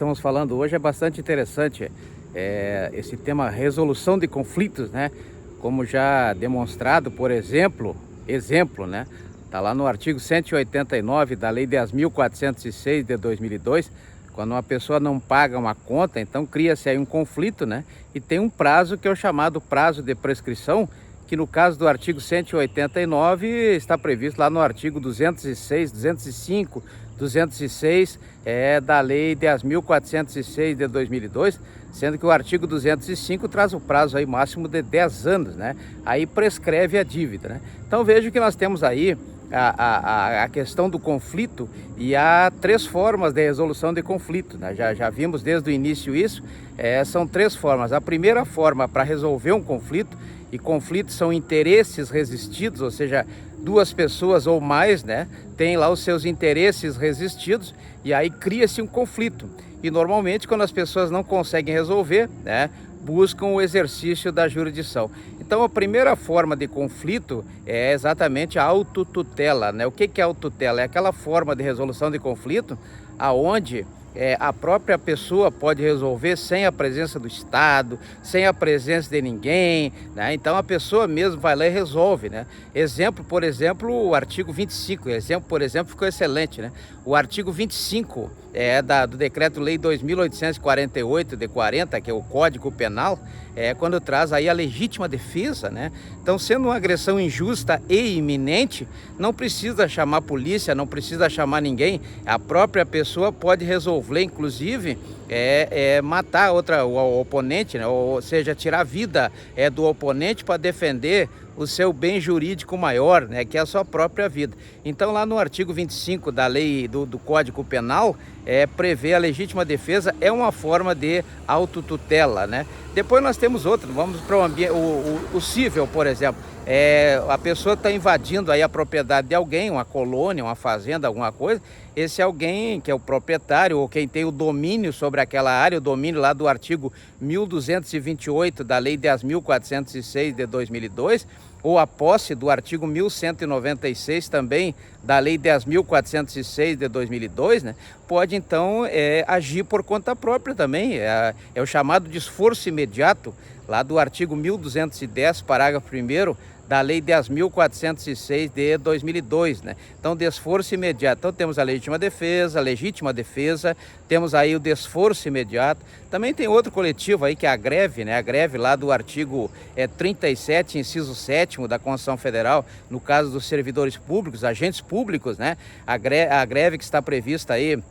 estamos falando hoje é bastante interessante. Esse tema resolução de conflitos, né? Como já demonstrado, por exemplo, né? Tá lá no artigo 189 da Lei 10.406 de 2002, quando uma pessoa não paga uma conta, então cria-se aí um conflito, né? E tem um prazo que é o chamado prazo de prescrição, que no caso do artigo 189 está previsto lá no artigo 206, 205, 206 da Lei 10.406 de 2002, sendo que o artigo 205 traz o prazo aí máximo de 10 anos, né? Aí prescreve a dívida, né? Então veja que nós temos aí a questão do conflito, e há três formas de resolução de conflito, né? Já vimos desde o início isso. São três formas. A primeira forma para resolver um conflito, e conflitos são interesses resistidos, ou seja, duas pessoas ou mais, né, tem lá os seus interesses resistidos, e aí cria-se um conflito. E normalmente quando as pessoas não conseguem resolver, né, buscam o exercício da jurisdição. Então a primeira forma de conflito é exatamente a autotutela, né? O que é autotutela? É aquela forma de resolução de conflito aonde a própria pessoa pode resolver sem a presença do Estado, sem a presença de ninguém, né? Então a pessoa mesmo vai lá e resolve, né? Exemplo, por exemplo, o artigo 25, por exemplo, ficou excelente, né? O artigo 25 do Decreto-Lei 2.848 de 40, que é o Código Penal, quando traz aí a legítima defesa, né? Então, sendo uma agressão injusta e iminente, não precisa chamar a polícia, não precisa chamar ninguém, a própria pessoa pode resolver, inclusive, matar o oponente, né? Ou seja, tirar a vida do oponente para defender o seu bem jurídico maior, né, que é a sua própria vida. Então lá no artigo 25 da lei do Código Penal, prevê a legítima defesa, é uma forma de autotutela, né? Depois nós temos outro, vamos para o cível, por exemplo. A pessoa está invadindo aí a propriedade de alguém, uma colônia, uma fazenda, alguma coisa. Esse alguém que é o proprietário ou quem tem o domínio sobre aquela área, o domínio lá do artigo 1228 da Lei 10.406 de 2002, ou a posse do artigo 1196 também da Lei 10.406 de 2002, né? Pode então agir por conta própria também. É o chamado de esforço imediato, lá do artigo 1210, parágrafo 1º, da Lei 10.406 de 2002, né? Então, de esforço imediato. Então, temos a legítima defesa, temos aí o de esforço imediato. Também tem outro coletivo aí que é a greve, né? A greve lá do artigo 37, inciso 7º da Constituição Federal, no caso dos servidores públicos, agentes públicos, né? A greve que está prevista aí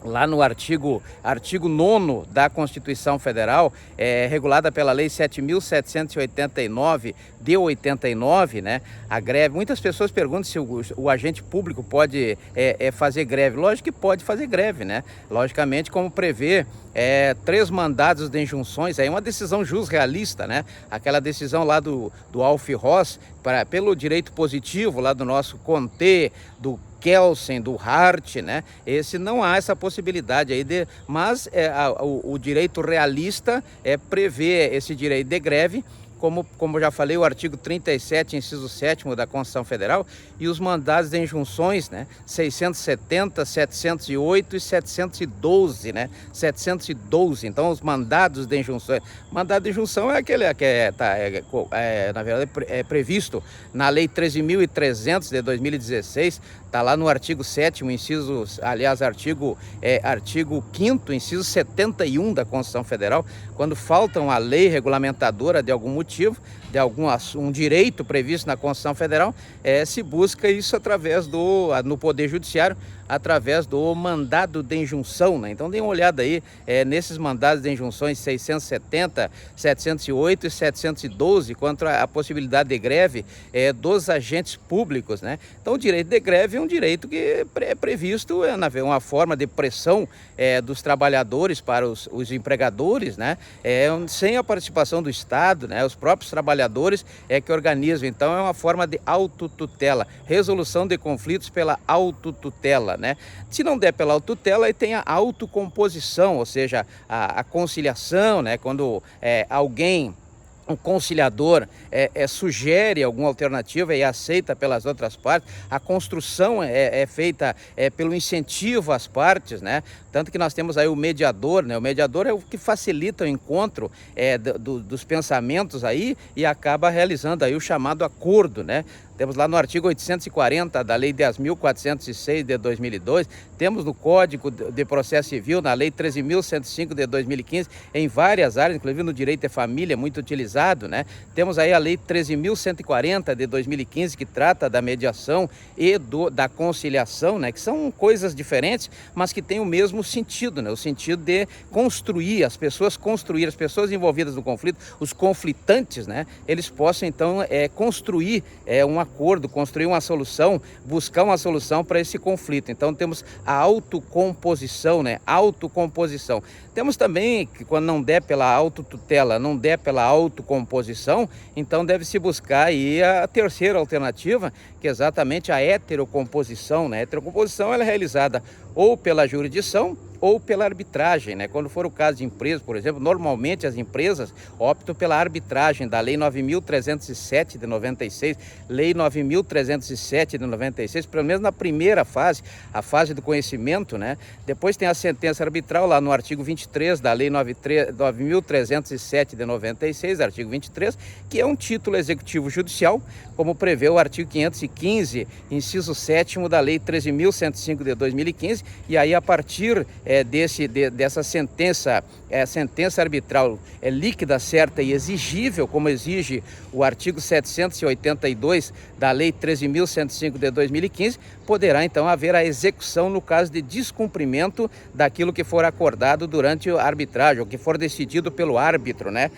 lá no artigo 9º da Constituição Federal, regulada pela Lei 7.789 de 89, né? A greve, muitas pessoas perguntam se o agente público pode fazer greve. Lógico que pode fazer greve, né? Logicamente, como prevê 3 mandados de injunções, aí uma decisão realista, né? Aquela decisão lá do Alf Ross, pelo direito positivo lá do nosso Conte, do Kelsen, do Hart, né? Esse não há essa possibilidade aí mas o direito realista prevê esse direito de greve, como já falei, o artigo 37, inciso 7º da Constituição Federal, e os mandados de injunções, né? 670, 708 e 712, né? 712, então os mandados de injunções. Mandado de injunção é aquele que na verdade, previsto na Lei 13.300 de 2016, está lá no artigo 7º, artigo 5º, inciso 71 da Constituição Federal, quando faltam a lei regulamentadora de algum motivo, de um direito previsto na Constituição Federal, se busca isso no Poder Judiciário, através do mandado de injunção, né? Então dê uma olhada aí nesses mandados de injunções 670, 708 e 712, quanto à possibilidade de greve dos agentes públicos, né? Então o direito de greve é um direito que é previsto, uma forma de pressão dos trabalhadores para os empregadores, né? Sem a participação do Estado, né? Os próprios trabalhadores que organizam. Então é uma forma de autotutela, resolução de conflitos pela autotutela, né? Se não der pela autotutela, aí tem a autocomposição, ou seja, a conciliação, né? Quando alguém um conciliador sugere alguma alternativa e é aceita pelas outras partes, a construção é feita pelo incentivo às partes, né? Tanto que nós temos aí o mediador, né? O mediador é o que facilita o encontro dos pensamentos aí e acaba realizando aí o chamado acordo, né? Temos lá no artigo 840 da Lei 10.406 de 2002, temos no Código de Processo Civil, na Lei 13.105 de 2015, em várias áreas, inclusive no direito à família, muito utilizado, né? Temos aí a Lei 13.140 de 2015, que trata da mediação e da conciliação, né? Que são coisas diferentes, mas que têm o mesmo sentido, né? O sentido de construir, as pessoas envolvidas no conflito, os conflitantes, né? Eles possam, então, construir um acordo, construir uma solução, buscar uma solução para esse conflito. Então temos a autocomposição, né? Autocomposição. Temos também que quando não der pela autotutela, não der pela autocomposição, então deve-se buscar aí a terceira alternativa, que é exatamente a heterocomposição, né? A heterocomposição ela é realizada ou pela jurisdição ou pela arbitragem, né? Quando for o caso de empresas, por exemplo, normalmente as empresas optam pela arbitragem da Lei 9.307 de 96, Lei 9.307 de 96, pelo menos na primeira fase, a fase do conhecimento, né? Depois tem a sentença arbitral lá no artigo 23 da Lei 9.307 de 96, artigo 23, que é um título executivo judicial, como prevê o artigo 515, inciso 7º da Lei 13.105 de 2015, e aí a partir dessa sentença, sentença arbitral líquida, certa e exigível, como exige o artigo 782 da Lei 13.105 de 2015, poderá então haver a execução no caso de descumprimento daquilo que for acordado durante a arbitragem, ou que for decidido pelo árbitro, né?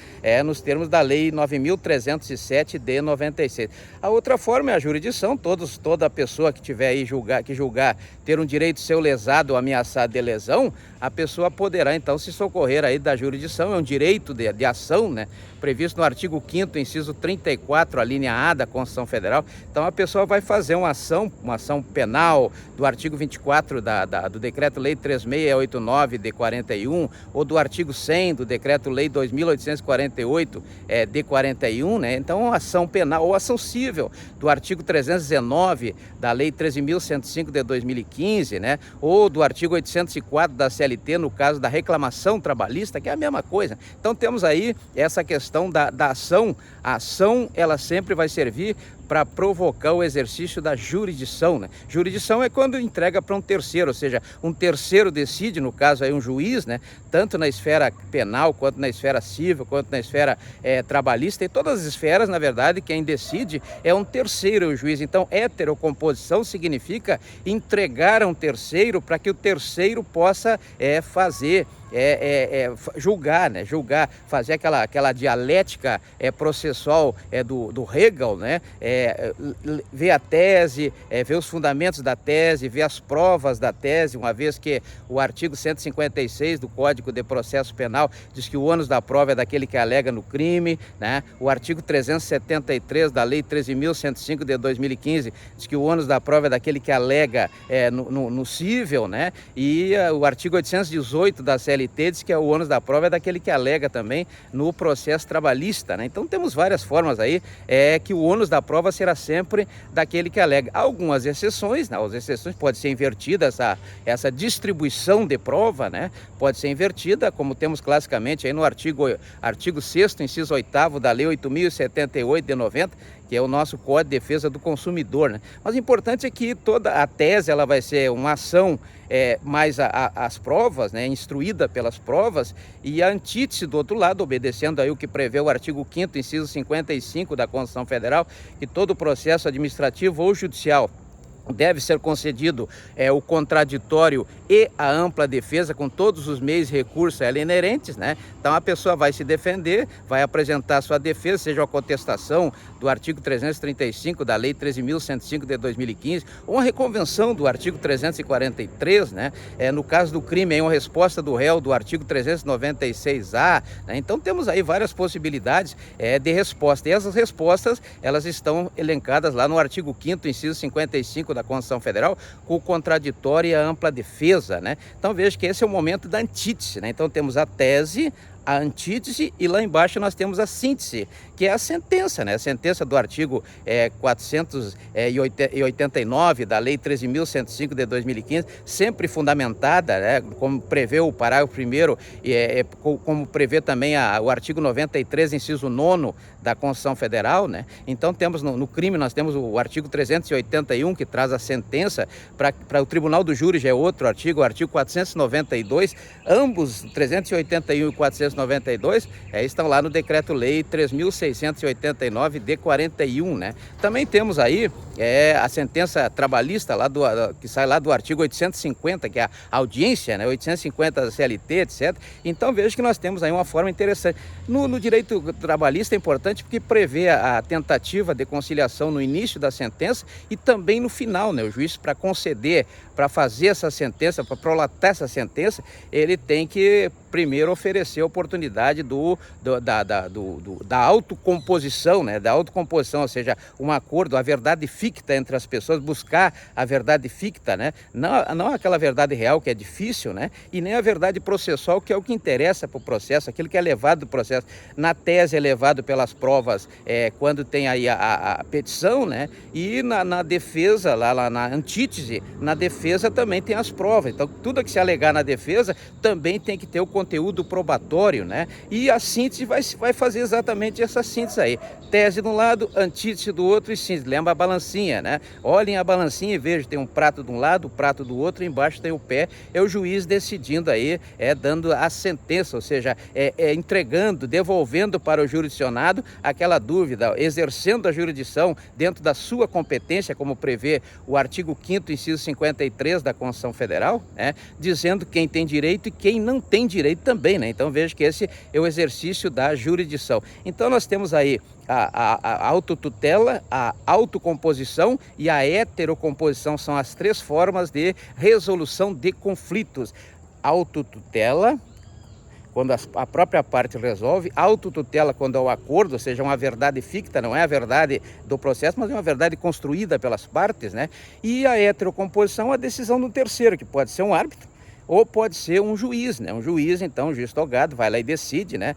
Nos termos da Lei 9.307 de 96. A outra forma é a jurisdição. Toda pessoa que tiver aí que julgar ter um direito seu lesado ou ameaçado de lesão, a pessoa poderá então se socorrer aí da jurisdição, é um direito de ação, né? Previsto no artigo 5º, inciso 34, a linha A da Constituição Federal. Então a pessoa vai fazer uma ação penal do artigo 24 do Decreto-Lei 3689 de 41, ou do artigo 100 do Decreto-Lei 2848 de 41, né? Então ação penal ou ação civil do artigo 319 da Lei 13.105 de 2015, né? Ou do artigo 804 da CLT, no caso da reclamação trabalhista, que é a mesma coisa. Então temos aí essa questão da ação. A ação, ela sempre vai servir para provocar o exercício da jurisdição, né? Jurisdição é quando entrega para um terceiro, ou seja, um terceiro decide, no caso aí um juiz, né? Tanto na esfera penal, quanto na esfera civil, quanto na esfera trabalhista, e todas as esferas, na verdade, quem decide é um terceiro, o juiz. Então, heterocomposição significa entregar a um terceiro para que o terceiro possa fazer julgar, né? Julgar, fazer aquela dialética processual do Hegel, né? Ver a tese, ver os fundamentos da tese, ver as provas da tese, uma vez que o artigo 156 do Código de Processo Penal diz que o ônus da prova é daquele que alega no crime, né? O artigo 373 da Lei 13.105 de 2015 diz que o ônus da prova é daquele que alega no cível, né? E o artigo 818 da CLT diz que o ônus da prova é daquele que alega também no processo trabalhista, né? Então temos várias formas aí que o ônus da prova será sempre daquele que alega. Algumas exceções, né? As exceções pode ser invertida, essa distribuição de prova, né? Pode ser invertida, como temos classicamente aí no artigo 6º, inciso 8º da Lei 8.078 de 90, que é o nosso Código de Defesa do Consumidor, né? Mas o importante é que toda a tese ela vai ser uma ação mais as provas, né? Instruída pelas provas, e a antítese do outro lado, obedecendo aí o que prevê o artigo 5º, inciso 55 da Constituição Federal, que todo processo administrativo ou judicial deve ser concedido o contraditório e a ampla defesa com todos os meios e recursos a ela inerentes, né? Então a pessoa vai se defender, vai apresentar sua defesa, seja a contestação do artigo 335 da Lei 13.105 de 2015, ou uma reconvenção do artigo 343, né? No caso do crime, uma resposta do réu do artigo 396A, né? Então temos aí várias possibilidades de resposta, e essas respostas elas estão elencadas lá no artigo 5º, inciso 55 da Constituição Federal, com o contraditório e a ampla defesa, né? Então veja que esse é o momento da antítese, né? Então temos a tese, a antítese, e lá embaixo nós temos a síntese, que é a sentença, né? A sentença do artigo 489 da Lei 13.105 de 2015, sempre fundamentada, né? Como prevê o parágrafo 1º, como prevê também o artigo 93, inciso 9º da Constituição Federal, né? Então temos no crime, nós temos o artigo 381, que traz a sentença. Para o Tribunal do Júri já é outro artigo, o artigo 492, ambos 381 e 492 estão lá no Decreto-Lei 3.689 de 41, né? Também temos aí a sentença trabalhista que sai lá do artigo 850, que é a audiência, né? 850 da CLT, etc. Então veja que nós temos aí uma forma interessante. No direito trabalhista é importante porque prevê a tentativa de conciliação no início da sentença e também no final, né? O juiz, para conceder, para fazer essa sentença, para prolatar essa sentença, ele tem que primeiro oferecer a oportunidade da autocomposição, né? Da autocomposição, ou seja, um acordo, a verdade ficta entre as pessoas, buscar a verdade ficta, né? Não aquela verdade real, que é difícil, né? E nem a verdade processual, que é o que interessa para o processo, aquilo que é levado do processo. Na tese é levado pelas provas quando tem aí a petição, né? E na defesa, lá na antítese, na defesa também tem as provas. Então, tudo que se alegar na defesa também tem que ter o conteúdo probatório, né? E a síntese vai fazer exatamente essa síntese aí. Tese de um lado, antítese do outro e síntese. Lembra a balancinha, né? Olhem a balancinha e vejam, tem um prato de um lado, o prato do outro, embaixo tem o pé. É o juiz decidindo aí, dando a sentença, ou seja, entregando, devolvendo para o jurisdicionado aquela dúvida, exercendo a jurisdição dentro da sua competência, como prevê o artigo 5º, inciso 53 da Constituição Federal, né? Dizendo quem tem direito e quem não tem direito também, né? Então veja que esse é o exercício da jurisdição. Então nós temos aí a autotutela, a autocomposição e a heterocomposição, são as três formas de resolução de conflitos. Autotutela, quando a própria parte resolve; autotutela, quando é o acordo, ou seja, uma verdade ficta, não é a verdade do processo, mas é uma verdade construída pelas partes, né? E a heterocomposição, a decisão do terceiro, que pode ser um árbitro ou pode ser um juiz, né? Um juiz, então, o juiz togado vai lá e decide, né?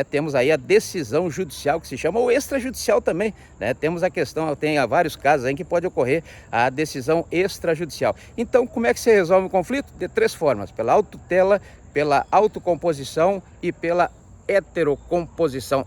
Temos aí a decisão judicial, que se chama, ou extrajudicial também, né? Temos a questão, tem vários casos aí que pode ocorrer a decisão extrajudicial. Então, como é que se resolve o conflito? De três formas: pela autotutela, pela autocomposição e pela heterocomposição.